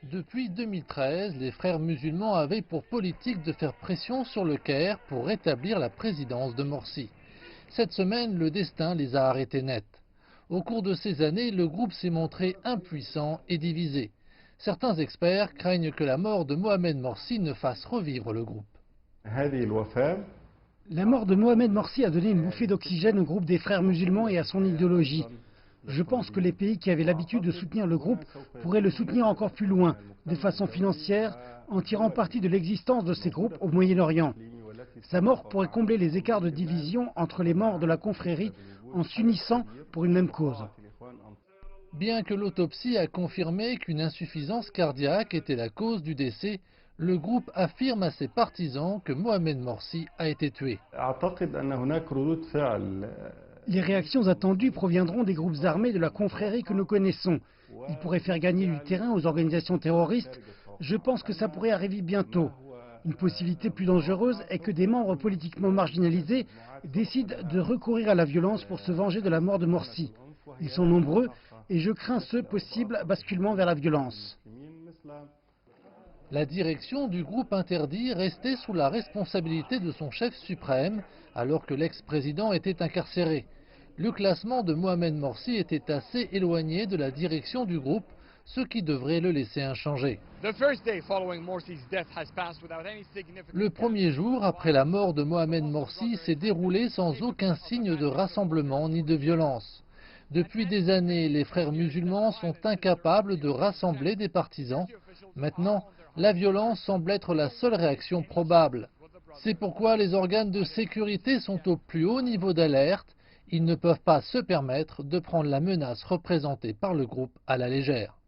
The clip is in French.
Depuis 2013, les frères musulmans avaient pour politique de faire pression sur le Caire pour rétablir la présidence de Morsi. Cette semaine, le destin les a arrêtés net. Au cours de ces années, le groupe s'est montré impuissant et divisé. Certains experts craignent que la mort de Mohamed Morsi ne fasse revivre le groupe. La mort de Mohamed Morsi a donné une bouffée d'oxygène au groupe des frères musulmans et à son idéologie. Je pense que les pays qui avaient l'habitude de soutenir le groupe pourraient le soutenir encore plus loin, de façon financière, en tirant parti de l'existence de ces groupes au Moyen-Orient. Sa mort pourrait combler les écarts de division entre les membres de la confrérie en s'unissant pour une même cause. Bien que l'autopsie a confirmé qu'une insuffisance cardiaque était la cause du décès, le groupe affirme à ses partisans que Mohamed Morsi a été tué. Les réactions attendues proviendront des groupes armés de la confrérie que nous connaissons. Ils pourraient faire gagner du terrain aux organisations terroristes. Je pense que ça pourrait arriver bientôt. Une possibilité plus dangereuse est que des membres politiquement marginalisés décident de recourir à la violence pour se venger de la mort de Morsi. Ils sont nombreux et je crains ce possible basculement vers la violence. La direction du groupe interdit restait sous la responsabilité de son chef suprême alors que l'ex-président était incarcéré. Le classement de Mohamed Morsi était assez éloigné de la direction du groupe, ce qui devrait le laisser inchangé. Le premier jour après la mort de Mohamed Morsi s'est déroulé sans aucun signe de rassemblement ni de violence. Depuis des années, les frères musulmans sont incapables de rassembler des partisans. Maintenant, la violence semble être la seule réaction probable. C'est pourquoi les organes de sécurité sont au plus haut niveau d'alerte. Ils ne peuvent pas se permettre de prendre la menace représentée par le groupe à la légère.